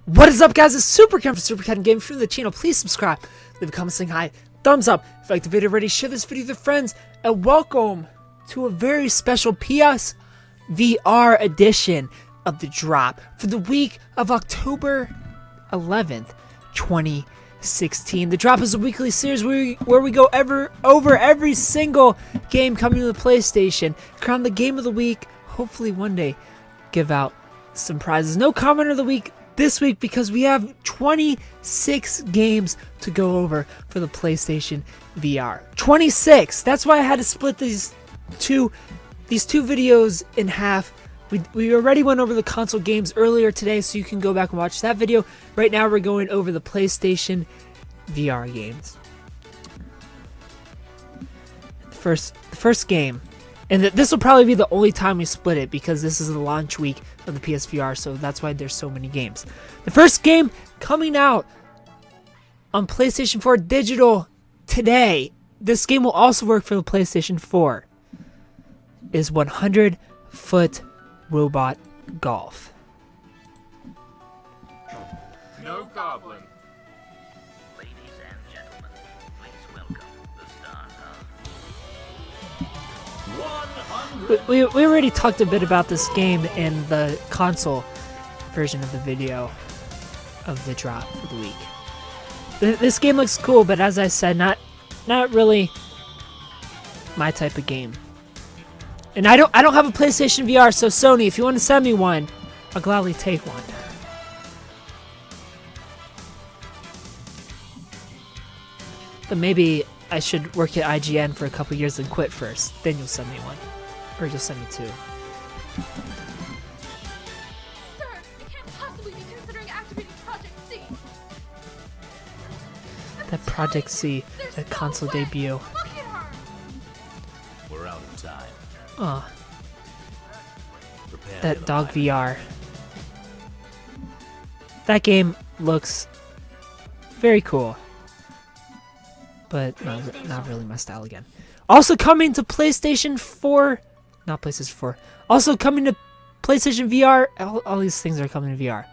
What is up, guys? It's Superken for Superken Game. If you're new to the channel, please subscribe, leave a comment saying hi, thumbs up if you like the video already, share this video with your friends, and welcome to a very special PSVR edition of the drop for the week of October 11th, 2016. The drop is a weekly series where we go over every single game coming to the PlayStation, crown the game of the week, hopefully one day give out some prizes. No comment of the week this week because we have 26 games to go over for the PlayStation VR. 26! That's why I had to split these two videos in half. We already went over the console games earlier today, so you can go back and watch that video. Right now we're going over the PlayStation VR games. The first game, and this will probably be the only time we split it because this is the launch week of the PSVR, so that's why there's so many games. The first game coming out on PlayStation 4 Digital today, this game will also work for the PlayStation 4, is 100-Foot Robot Golf. No goblin. Ladies and gentlemen, please welcome the Stardust. We already talked a bit about this game in the console version of the video of the drop for the week. This game looks cool, but as I said, not really my type of game. And I don't have a PlayStation VR, so Sony, if you want to send me one, I'll gladly take one. But maybe I should work at IGN for a couple years and quit first. Then you'll send me one. Or you'll send me two. Sir, you can't possibly be considering activating Project C. That Project C, that console debut. Look at her. We're out of time. Aw, Prepare that for Dog the VR. That game looks very cool. But not really my style again. Also coming to PlayStation 4. Not PlayStation 4. Also coming to PlayStation VR. All these things are coming to VR.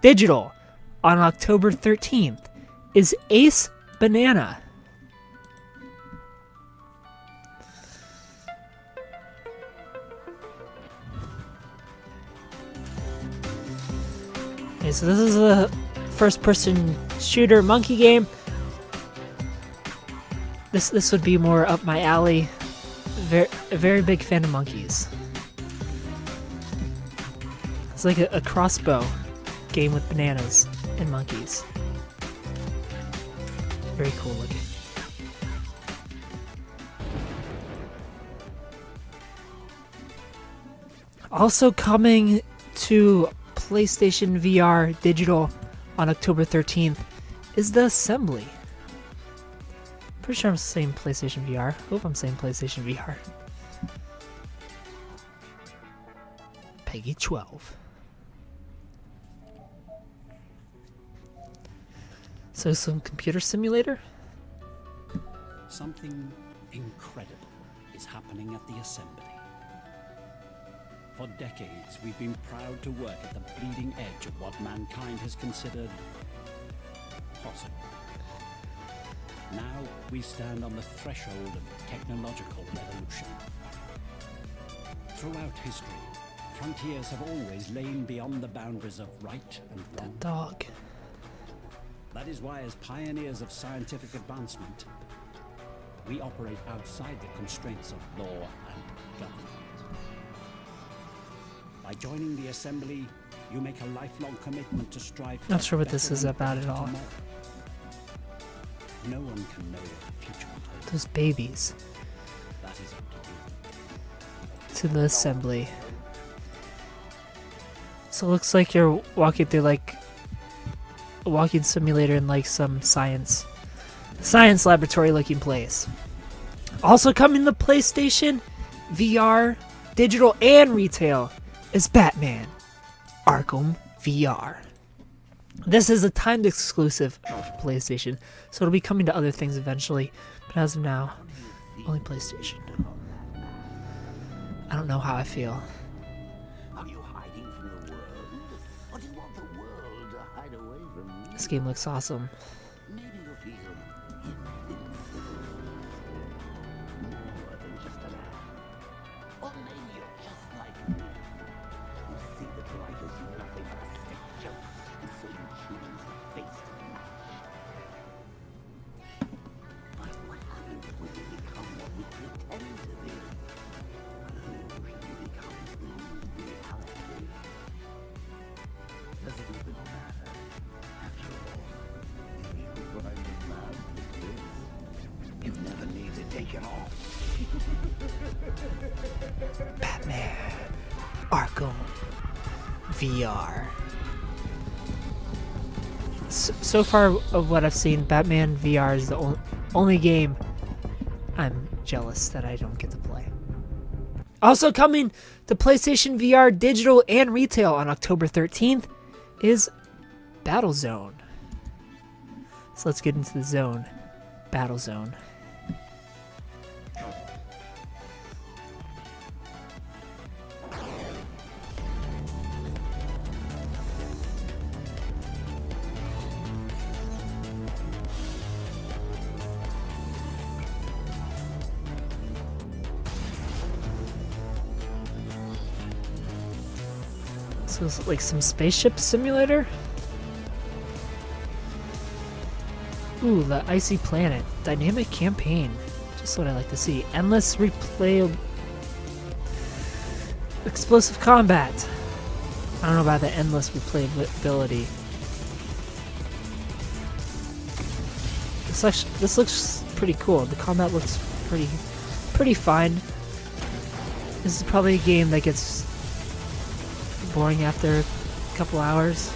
Digital on October 13th is Ace Banana. Okay, so this is a first-person shooter monkey game. This would be more up my alley. A very big fan of monkeys. It's like a crossbow game with bananas and monkeys. Very cool looking. Also coming to PlayStation VR Digital on October 13th is The Assembly. Pretty sure I'm saying PlayStation VR. Hope I'm saying PlayStation VR. Peggy 12. So some computer simulator? Something incredible is happening at the Assembly. For decades, we've been proud to work at the bleeding edge of what mankind has considered possible. Now we stand on the threshold of technological revolution. Throughout history, frontiers have always lain beyond the boundaries of right and wrong. That dog. That is why, as pioneers of scientific advancement, we operate outside the constraints of law and government. By joining the Assembly, you make a lifelong commitment to strive for Not sure what a this better is and about at brighter all. tomorrow. No one can know what the future will hold. Those babies. That is up to you. To the Assembly. So it looks like you're walking through like a walking simulator in like some science laboratory looking place. Also coming to PlayStation VR Digital and Retail is Batman Arkham VR. This is a timed exclusive for PlayStation, so it'll be coming to other things eventually, but as of now, only PlayStation. I don't know how I feel. Are you hiding from the world? Or do you want the world to hide This game looks awesome. Maybe you'll feel more than just a man. Or maybe you're just like me. You see that life is nothing but a sick joke, and so you choose to face it. But what happens when you become what we pretend to be? Who really becomes the new reality? Does it even matter? After all, if you find a man like this, you never need to take it off. Batman Arkham VR. So far of what I've seen, Batman VR is the only game I'm jealous that I don't get to play. Also coming to PlayStation VR digital and retail on October 13th is Battlezone. So let's get into the zone. Battlezone. So it's like some spaceship simulator? Ooh, the Icy Planet. Dynamic campaign. Just what I like to see. Endless replayable. Explosive combat. I don't know about the endless replayability. This looks pretty cool. The combat looks pretty fine. This is probably a game that gets boring after a couple hours.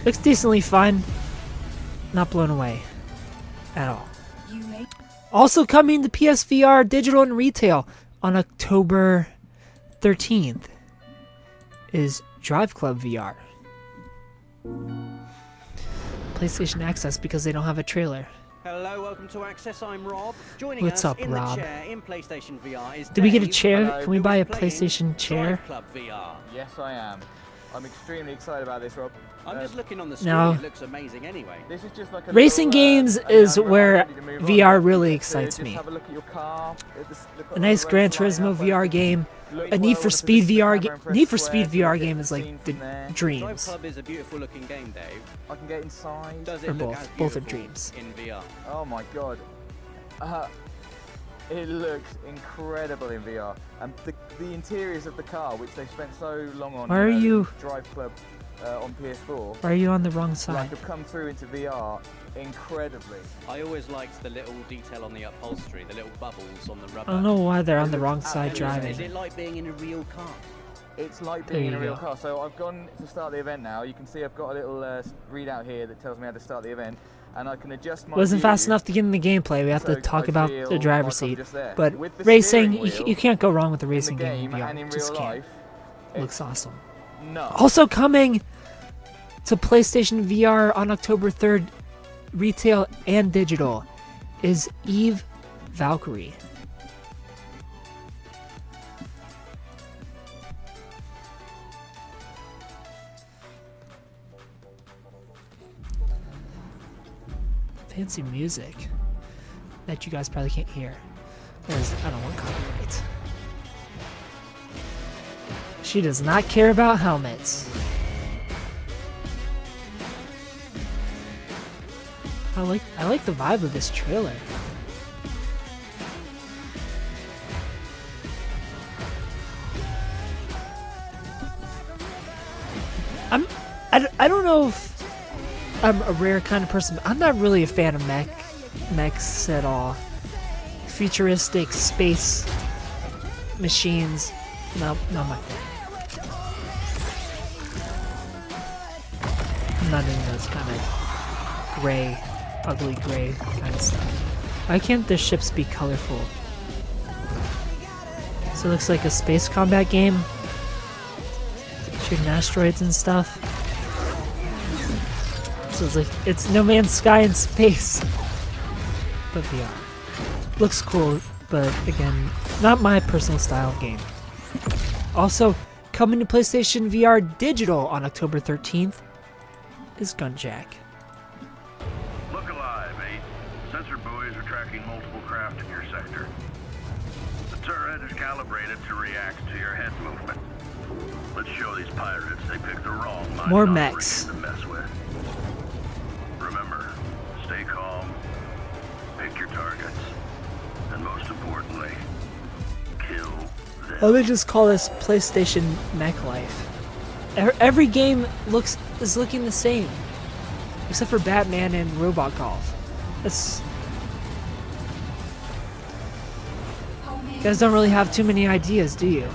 Looks decently fine. Not blown away at all. Also coming to PSVR digital and retail on October 13th is DriveClub VR. PlayStation Access because they don't have a trailer. Hello, welcome to Access. I'm Rob. Joining What's us up, in Rob? the chair in PlayStation VR is Did we get a Dave, chair? Can we who buy is a playing PlayStation chair? DriveClub VR. Yes, I am. I'm extremely excited about this, Rob. I'm just looking on the screen. No. It looks amazing anyway. This is just like a Racing little, games a is young where ready to move on. VR You really get to excites just me. Have a look at your car. Look at A nice all the Gran roads lining Turismo up, VR game. look A Need well for on a Speed position VR camera game. and press Need for square Speed to VR get game the is like scene the from there. dreams. DriveClub is a beautiful looking game, Dave. I can get inside. Does Or it look both. as Both are beautiful dreams. in VR? Oh my god. It looks incredible in VR. And the interiors of the car, which they spent so long on, Why are you- Drive Club on PS4, Why are you on the wrong like side? have come through into VR incredibly. I always liked the little detail on the upholstery, the little bubbles on the rubber. I don't know why they're on the It wrong looks side absolutely- Is driving. it like being in a real car? It's like There being in you a real go. car. So I've gone to start the event now. You can see I've got a little readout here that tells me how to start the event, and I can adjust my Wasn't fast view. enough to get in the gameplay. We have to So talk I about feel the driver's like I'm seat. just there. But With the racing, steering wheel you can't go wrong with the in the racing game game in VR. and in Just real can't. life, Looks awesome. no. Also coming to PlayStation VR on October 3rd, retail and digital, is Valkyrie. Fancy music that you guys probably can't hear because I don't want copyright. She does not care about helmets. I like the vibe of this trailer. I don't know if I'm a rare kind of person, but I'm not really a fan of mechs at all. Futuristic space machines, no, not my thing. I'm not into those kind of gray, ugly gray kind of stuff. Why can't the ships be colorful? So it looks like a space combat game. Shooting asteroids and stuff. So it's like, it's No Man's Sky in space. But VR. Looks cool, but again, not my personal style of game. Also, Coming to PlayStation VR Digital on October 13th is Gunjack. Look alive, 8. Sensor buoys are tracking multiple craft in your sector. The turret is calibrated to react to your head movement. Let's show these pirates they picked the wrong mining More operation mechs. to mess with. Remember, stay calm, pick your targets, and most importantly, kill them. Oh, they just call this PlayStation Mech Life. Every game is looking the same, except for Batman and Robot Golf. That's, you guys don't really have too many ideas, do you?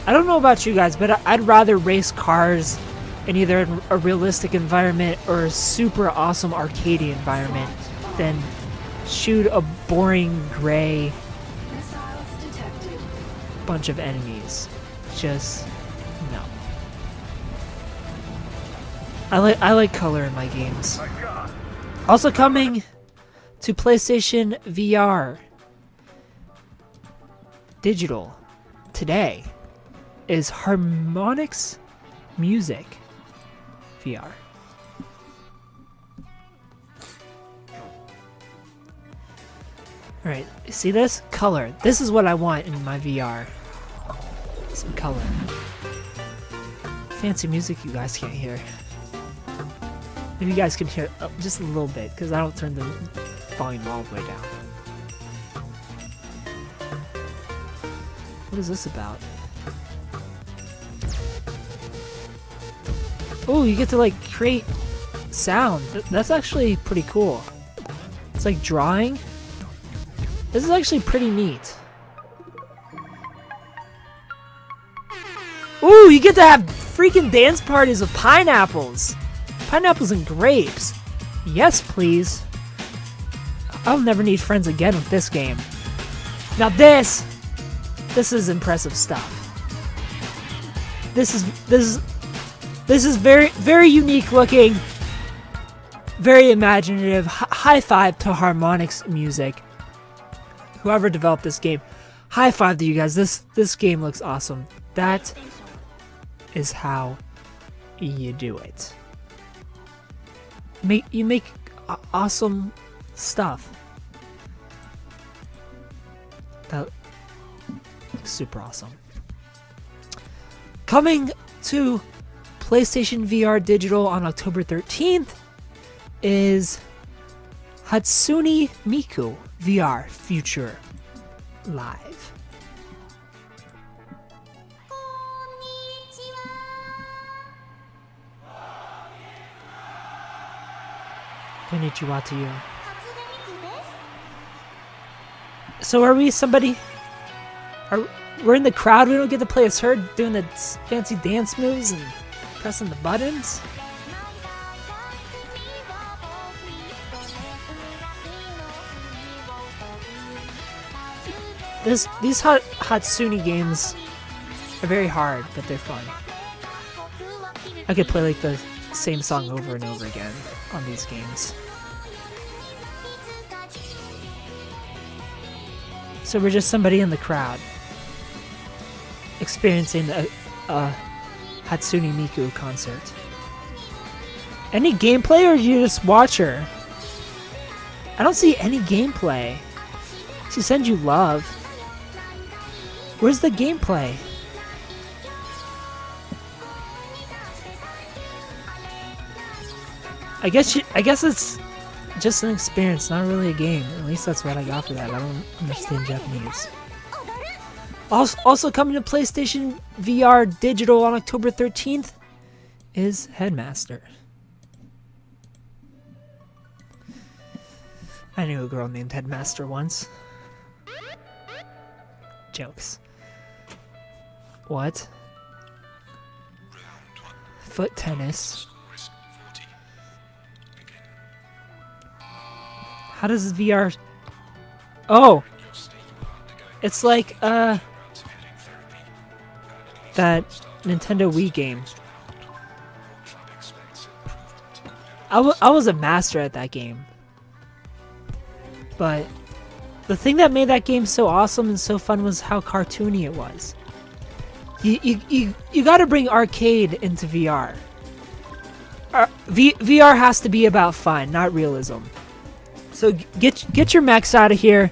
I don't know about you guys, but I'd rather race cars in either a realistic environment or a super awesome arcadey environment than shoot a boring gray bunch of enemies. Just no. I like color in my games. Also coming to PlayStation VR Digital today is Harmonix Music VR. Alright, see this? Color. This is what I want in my VR. Some color. Fancy music you guys can't hear. Maybe you guys can hear just a little bit, because I don't turn the volume all the way down. What is this about? Oh, you get to like create sound. That's actually pretty cool. It's like drawing. This is actually pretty neat. Ooh, you get to have freaking dance parties with pineapples. Pineapples and grapes. Yes, please. I'll never need friends again with this game. Now this is impressive stuff. This is very unique looking, very imaginative. High five to Harmonix Music. Whoever developed this game, high five to you guys. This game looks awesome. That is how you do it. You make awesome stuff. That looks super awesome. Coming to PlayStation VR Digital on October 13th is Hatsune Miku VR Future Live. Konnichiwa to you. So are we somebody? We're in the crowd, we don't get to play as her doing the fancy dance moves and pressing the buttons? These Hatsune games are very hard, but they're fun. I could play like the same song over and over again on these games. So we're just somebody in the crowd experiencing a Hatsune Miku concert. Any gameplay, or do you just watch her? I don't see any gameplay. She sends you love. Where's the gameplay? I guess it's just an experience, not really a game. At least that's what I got for that. I don't understand Japanese. Also coming to PlayStation VR Digital on October 13th is Headmaster. I knew a girl named Headmaster once. Jokes. What? Foot tennis. How does VR... Oh! It's like, that Nintendo Wii game. I was a master at that game. But the thing that made that game so awesome and so fun was how cartoony it was. You got to bring arcade into VR. VR has to be about fun, not realism. So get your mechs out of here.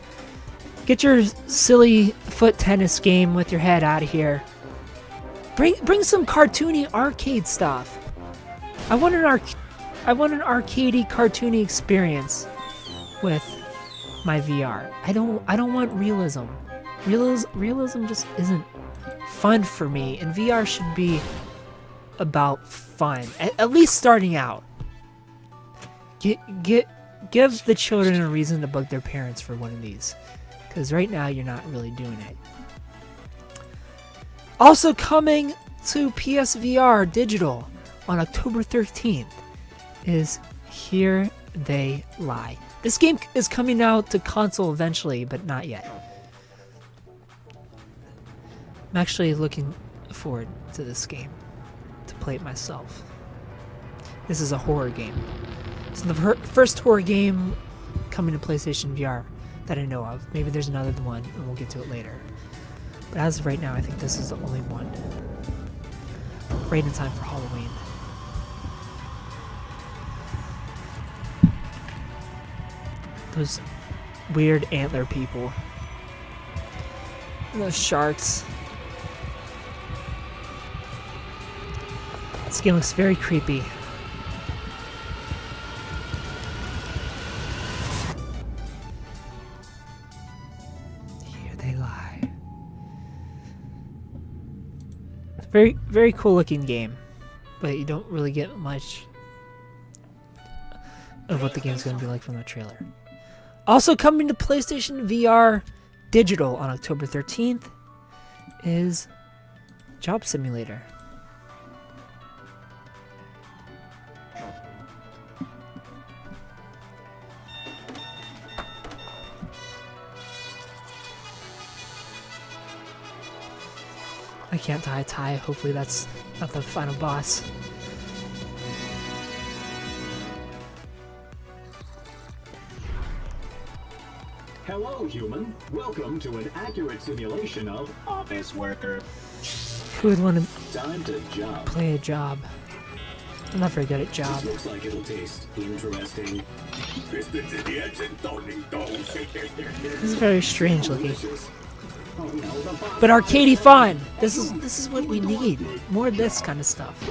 Get your silly foot tennis game with your head out of here. Bring some cartoony arcade stuff. I want an arcadey, cartoony experience with my VR. I don't want realism. Realism just isn't fun for me, and VR should be about fun. At least starting out. Give the children a reason to bug their parents for one of these, because right now you're not really doing it. Also coming to PSVR digital on October 13th is Here They Lie. This game is coming out to console eventually, but not yet. I'm actually looking forward to this game, to play it myself. This is a horror game. It's the first horror game coming to PlayStation VR that I know of. Maybe there's another one, and we'll get to it later. But as of right now, I think this is the only one. Right in time for Halloween. Those weird antler people. And those sharks. This game looks very creepy. Here they lie. Very, very cool looking game, but you don't really get much of what the game's going to be like from the trailer. Also coming to PlayStation VR digital on October 13th is Job Simulator. I can't tie a tie. Hopefully that's not the final boss. Hello, human. Welcome to an accurate simulation of office worker. Who would want Time to job. play a job? I'm not very good at job. Looks like it'll taste interesting. This is very strange looking. But arcadey fun. This is what we need. More of this kind of stuff.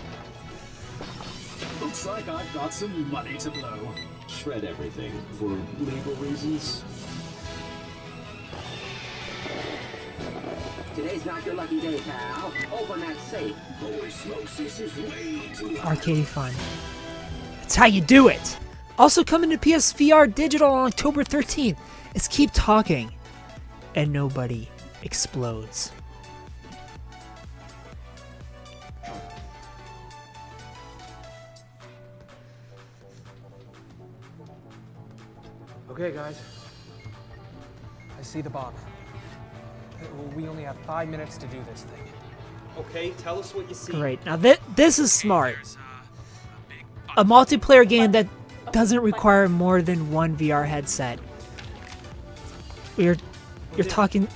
Looks like I've got some money to blow. Shred everything for legal reasons. Today's not your lucky day, pal. Open that safe. Osmosis is way too Arcadey fun. That's how you do it. Also coming to PSVR digital on October 13th is Keep Talking and Nobody Explodes. Okay, guys. I see the bomb. We only have 5 minutes to do this thing. Okay, tell us what you see. Great. Now this is smart. A multiplayer game that doesn't require more than one VR headset. You're talking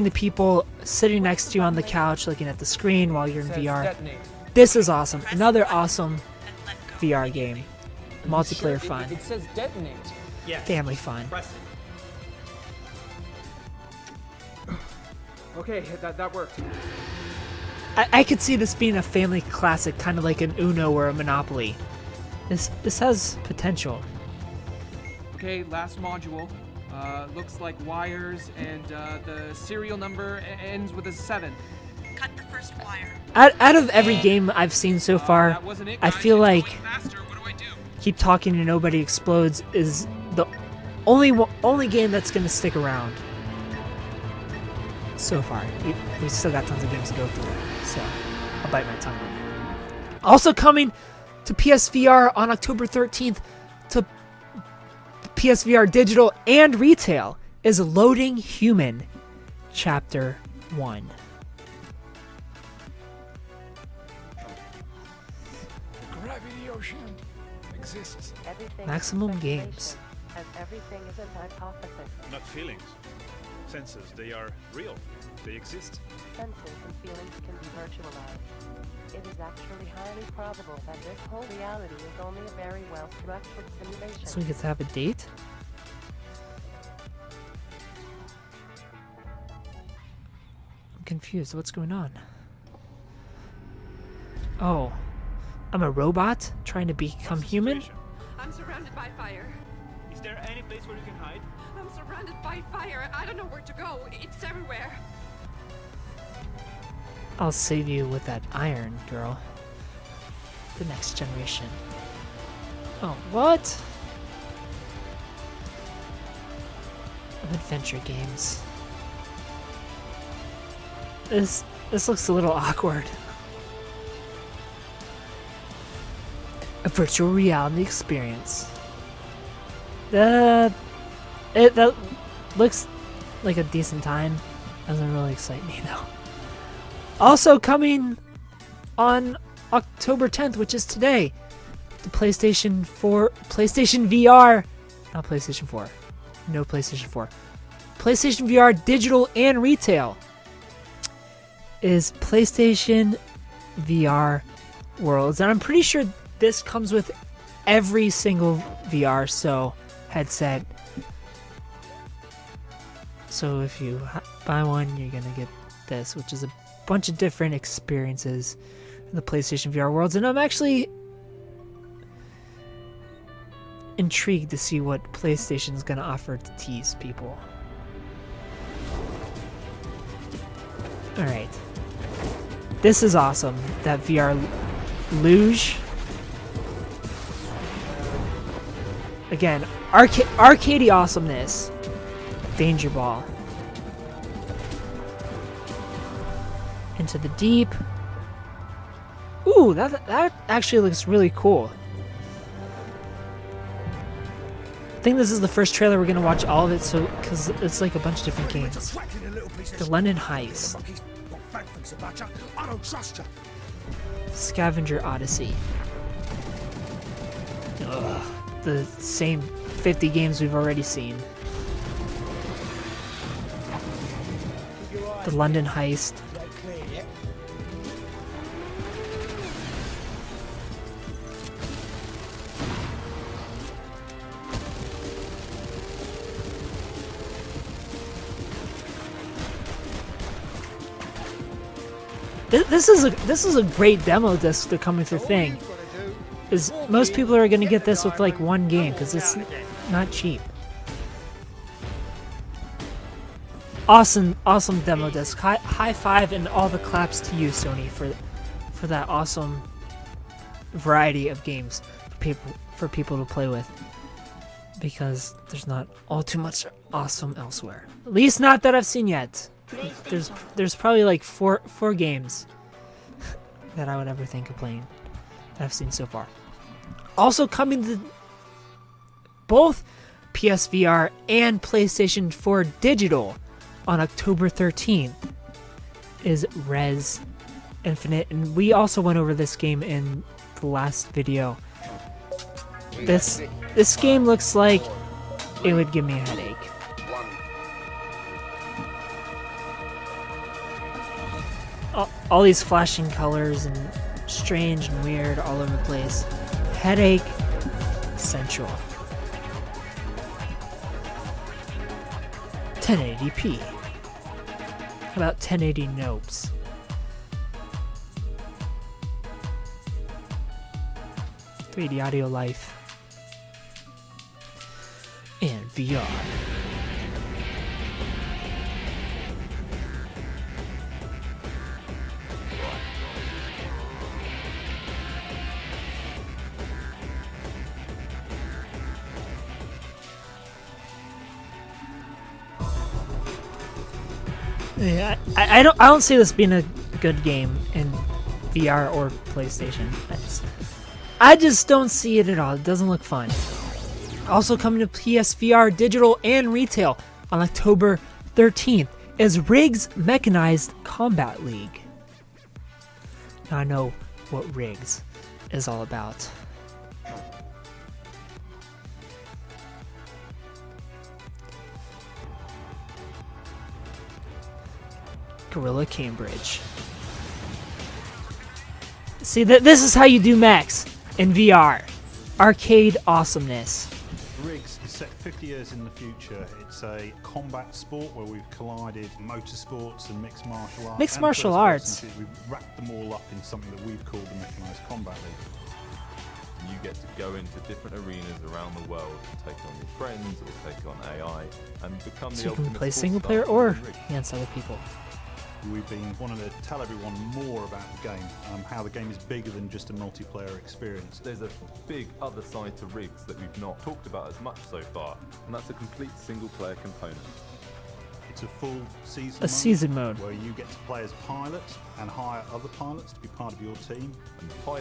to people sitting next to you on the couch looking at the screen while you're in VR. This is awesome. Another awesome VR game. Multiplayer fun. It says detonate. Yes. Family fun. Press it. Okay, that worked. I could see this being a family classic, kind of like an Uno or a Monopoly. This has potential. Okay, last module. Looks like wires, and the serial number ends with a 7. Cut the first wire. Out of every game I've seen so far, That wasn't it, I guys. feel It's like going faster. What do I do? Keep Keep Talking and Nobody Explodes is the only game that's gonna stick around so far. We still got tons of games to go through, so I'll bite my tongue. Also coming to PSVR on October 13th to PSVR digital and retail is Loading Human Chapter 1. Gravity ocean exists. Maximum Games. as everything is an hypothesis. Not feelings. Senses, they are real. They exist. Senses and feelings can be virtualized. It is actually highly probable that this whole reality is only a very well-structured simulation. So we get to have a date? I'm confused. What's going on? Oh. I'm a robot trying to become human? I'm surrounded by fire. Is there any place where you can hide? I'm surrounded by fire. I don't know where to go. It's everywhere. I'll save you with that iron, girl. The next generation. Oh, what? Adventure games. This looks a little awkward. A virtual reality experience. That looks like a decent time. Doesn't really excite me though. Also coming on October 10th, which is today, the PlayStation VR, not PlayStation 4, no PlayStation 4, PlayStation VR digital and retail is PlayStation VR Worlds, and I'm pretty sure this comes with every single VR headset. So if you buy one, you're gonna get this, which is a bunch of different experiences in the PlayStation VR Worlds, and I'm actually intrigued to see what PlayStation's gonna offer to tease people. Alright. This is awesome. That VR luge. Again, arcadey awesomeness. Danger Ball. Into the Deep. Ooh, that actually looks really cool. I think this is the first trailer we're gonna watch all of it, so because it's like a bunch of different games. The London Heist. Scavenger Odyssey. Ugh, the same 50 games we've already seen. The London Heist. This is a great demo disc they're coming through thing. Is most people are gonna get this with like one game because it's not cheap. Awesome demo disc. High five and all the claps to you, Sony, for that awesome variety of games for people to play with. Because there's not all too much awesome elsewhere. At least not that I've seen yet. There's probably like four games that I would ever think of playing that I've seen so far. Also coming to both PSVR and PlayStation 4 digital on October 13th is Res Infinite, and we also went over this game in the last video. This game looks like it would give me a headache. All these flashing colors and strange and weird all over the place. Headache Central. 1080p. How about 1080 nopes? .3D audio life. And VR. Yeah, I don't see this being a good game in VR or PlayStation. I just don't see it at all. It doesn't look fun. Also coming to PSVR digital and retail on October 13th is Riggs Mechanized Combat League. Now I know what Riggs is all about. Gorilla Cambridge. See, this is how you do mechs in VR. Arcade awesomeness. Rigs is set 50 years in the future. It's a combat sport where we've collided motorsports and mixed martial arts. Mixed martial arts. We've wrapped them all up in something that we've called the Mechanized Combat League. You get to go into different arenas around the world and take on your friends or take on AI and become So the you can ultimate play sports single star player in or the rig. against other people. We've been wanting to tell everyone more about the game, how the game is bigger than just a multiplayer experience. There's a big other side to rigs that we've not talked about as much so far, and that's a complete single player component. It's a full season A season mode. where you get to play as pilot and hire other pilots to be part of your team.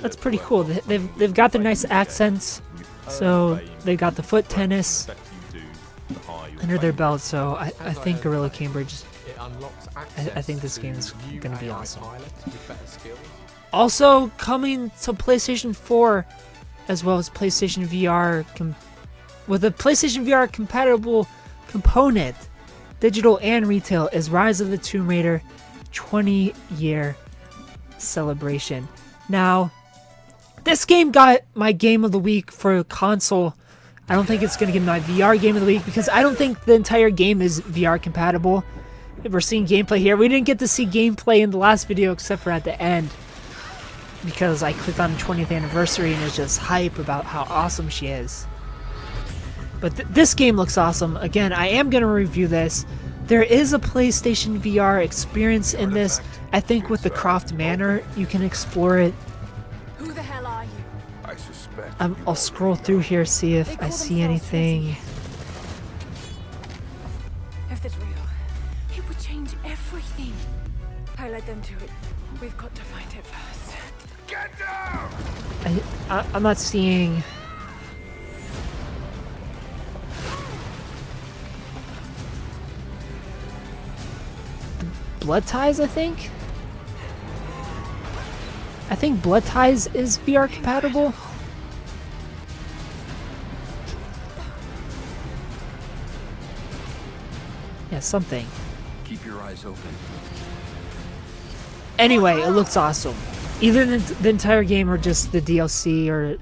That's pretty cool. They've got the nice accents, so they got the foot tennis under their belt. So I think Gorilla Cambridge. I think this game is going to be awesome. Also coming to PlayStation 4, as well as PlayStation VR, with a PlayStation VR compatible component, digital and retail, is Rise of the Tomb Raider 20-year celebration. Now, this game got my game of the week for console. I don't think it's going to get my VR game of the week because I don't think the entire game is VR compatible. We're seeing gameplay here. We didn't get to see gameplay in the last video except for at the end, because I clicked on the 20th anniversary and it's just hype about how awesome she is. But this game looks awesome. Again, I am going to review this. There is a PlayStation VR experience in this. I think with the Croft Manor, you can explore it. Who the hell are you? I suspect. I'll scroll through here, see if I see anything. If it's real, it would change everything. I led them to it. We've got to find it first. Get down! I'm not seeing... Blood Ties, I think? I think Blood Ties is VR compatible. Yeah, something. Keep your eyes open. Anyway, it looks awesome. Either the entire game or just the DLC, or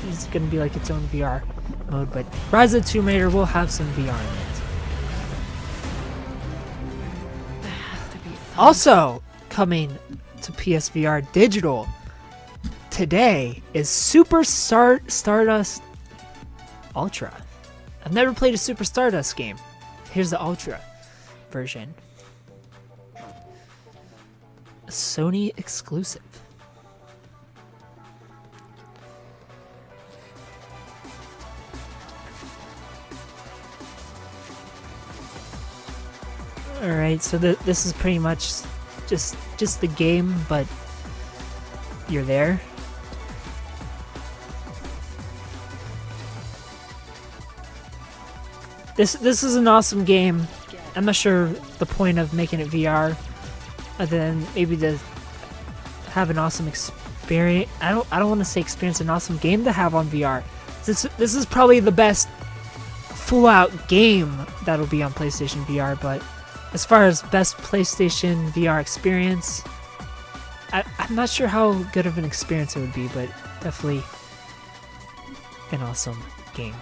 it's going to be like its own VR mode, but Rise of the Tomb Raider will have some VR in it. Also coming to PSVR digital today is Stardust Ultra. I've never played a Super Stardust game. Here's the Ultra version. A Sony exclusive. Alright, so this is pretty much just the game, but you're there. This is an awesome game. I'm not sure the point of making it VR, other than maybe to have an awesome experience. I don't want to say experience, an awesome game to have on VR. This is probably the best full-out game that'll be on PlayStation VR, but as far as best PlayStation VR experience, I'm not sure how good of an experience it would be, but definitely an awesome game.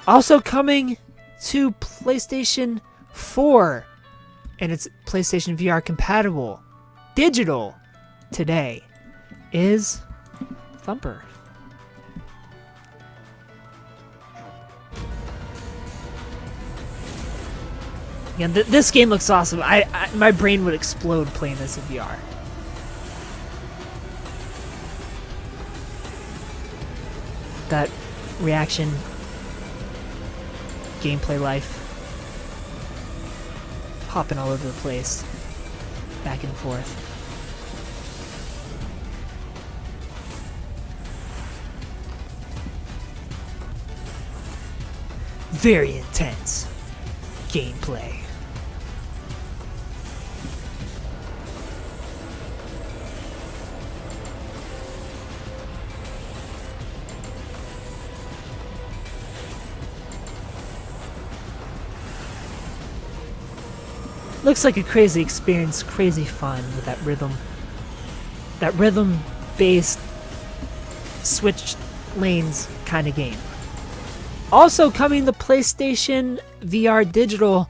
Also coming to PlayStation 4, and it's PlayStation VR compatible digital today, is Thumper. Yeah, this game looks awesome. My brain would explode playing this in VR. That reaction, gameplay life, hopping all over the place, back and forth. Very intense gameplay. Looks like a crazy experience, crazy fun with that rhythm-based switch lanes kind of game. Also coming to PlayStation VR Digital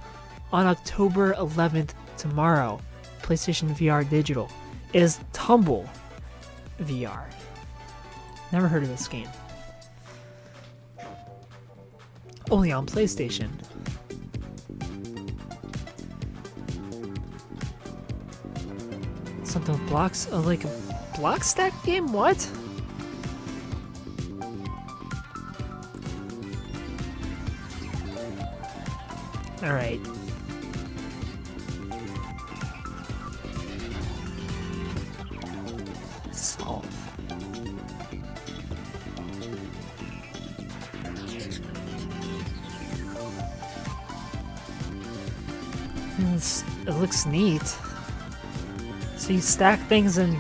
on October 11th tomorrow. PlayStation VR Digital is Tumble VR. Never heard of this game. Only on PlayStation. Something with blocks? Like a block stack game? What? Alright. Solve. It looks neat. So you stack things and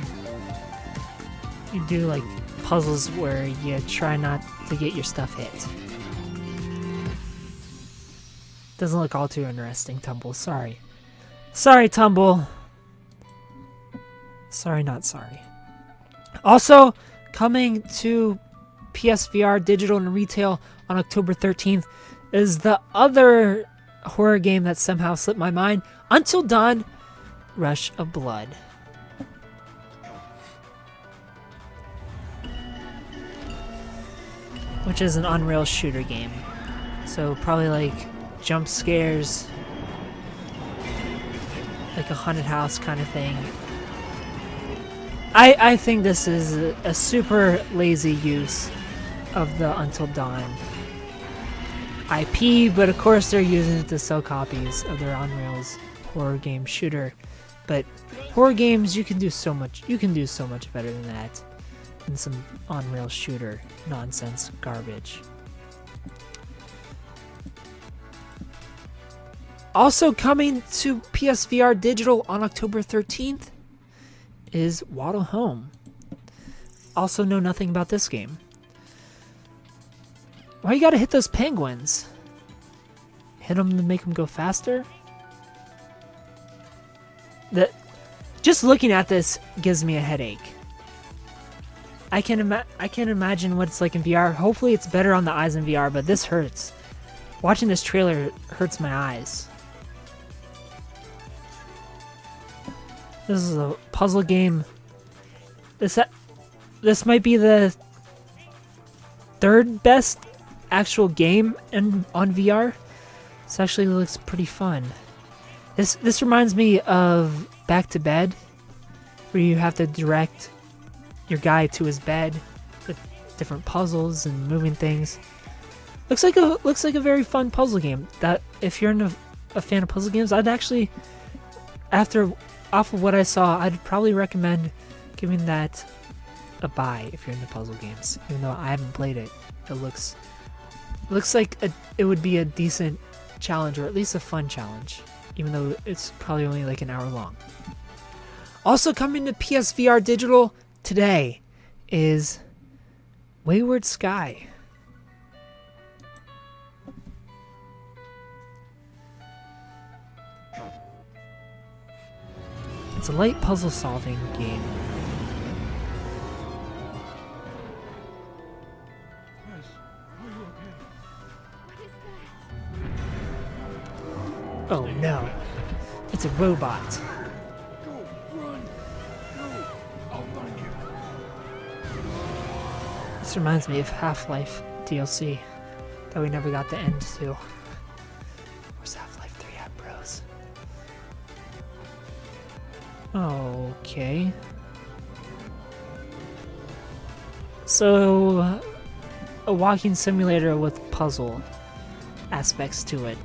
you do like puzzles where you try not to get your stuff hit. Doesn't look all too interesting, Tumble. Sorry. Sorry, Tumble. Sorry, not sorry. Also, coming to PSVR Digital and Retail on October 13th is the other horror game that somehow slipped my mind. Until Dawn, Rush of Blood. Which is an Unreal shooter game. So probably like jump scares, like a haunted house kind of thing. I think this is a super lazy use of the Until Dawn IP, but of course they're using it to sell copies of their Unreal's horror game shooter. But horror games, you can do so much. You can do so much better than that, than some Unreal shooter nonsense garbage. Also coming to PSVR Digital on October 13th is Waddle Home. Also know nothing about this game. Why you gotta hit those penguins? Hit them to make them go faster? Just looking at this gives me a headache. I can imagine what it's like in VR. Hopefully it's better on the eyes in VR, but this hurts. Watching this trailer hurts my eyes. This is a puzzle game. This might be the third best actual game on VR. This actually looks pretty fun. This reminds me of Back to Bed, where you have to direct your guy to his bed with different puzzles and moving things. Looks like a very fun puzzle game. That if you're a fan of puzzle games, I'd actually, off of what I saw, I'd probably recommend giving that a buy if you're into puzzle games. Even though I haven't played it, it looks like it would be a decent challenge, or at least a fun challenge, even though it's probably only like an hour long. Also coming to PSVR Digital today is Wayward Sky. It's a light puzzle solving game. Oh no, it's a robot. This reminds me of Half-Life DLC that we never got the end to. Where's Half-Life 3 at, bros? Okay. So, a walking simulator with puzzle aspects to it.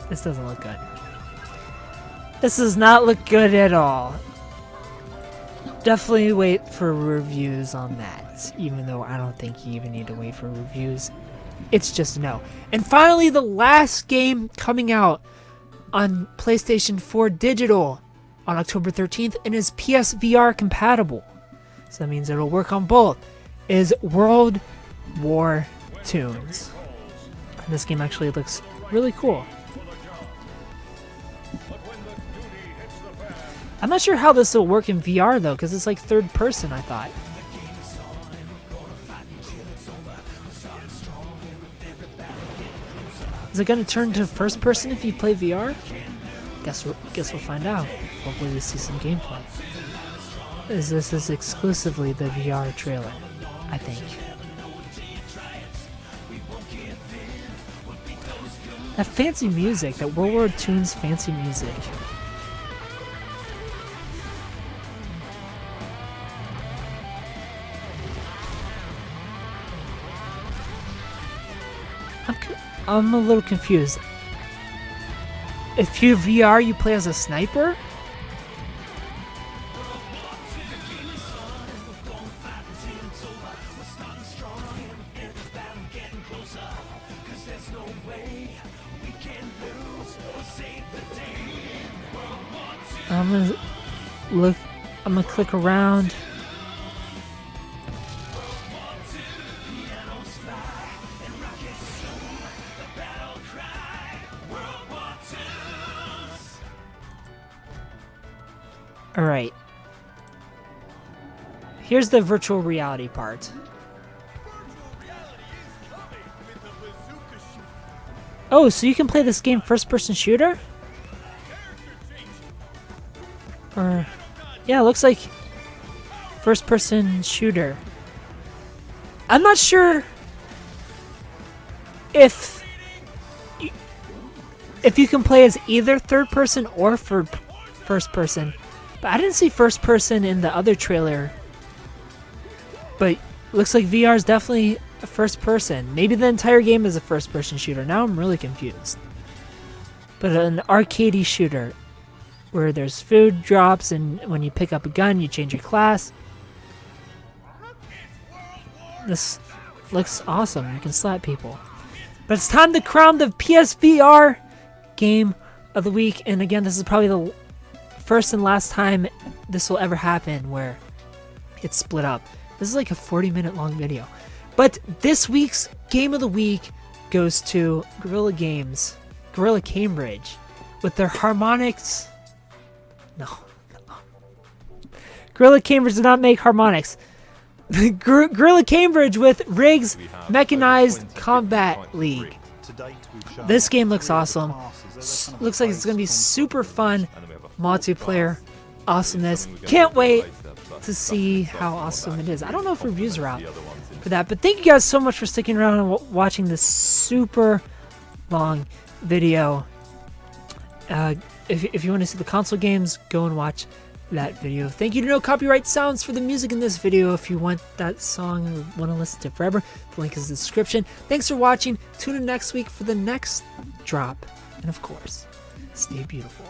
This doesn't look good. This does not look good at all. Definitely wait for reviews on that, even though I don't think you even need to wait for reviews. It's just a no. And finally, the last game coming out on PlayStation 4 Digital on October 13th and is PSVR compatible, so that means it'll work on both, is World War Tunes. And this game actually looks really cool. I'm not sure how this will work in VR though, because it's like third person, I thought. Is it going to turn to first person if you play VR? Guess we'll find out. Hopefully we see some gameplay. This is exclusively the VR trailer, I think. That fancy music, that Wayward Tunes fancy music. I'm a little confused. If you VR, you play as a sniper? I'm gonna click around. Alright. Here's the virtual reality part. Oh, so you can play this game first-person shooter? Or, yeah, it looks like first-person shooter. I'm not sure if you can play as either third-person or first-person. But I didn't see first person in the other trailer. But looks like VR is definitely a first person. Maybe the entire game is a first person shooter. Now I'm really confused. But an arcadey shooter where there's food drops and when you pick up a gun you change your class. This looks awesome. You can slap people. But it's time to crown the PSVR game of the week. And again, this is probably the first and last time this will ever happen where it's split up. This is like a 40-minute long video. But this week's game of the week goes to Guerrilla Cambridge with their harmonics. No. Guerrilla Cambridge did not make harmonics. Guerrilla Cambridge with Riggs Mechanized Combat League. This game looks awesome. Looks like it's going to be super fun. Multiplayer awesomeness. Can't wait to see how awesome it is. I don't know if reviews are out for that, but thank you guys so much for sticking around and watching this super long video. If you want to see the console games, go and watch that video. Thank you to No Copyright Sounds for the music in this video. If you want that song or want to listen to it forever, the link is in the description. Thanks for watching. Tune in next week for the next drop. And of course, stay beautiful.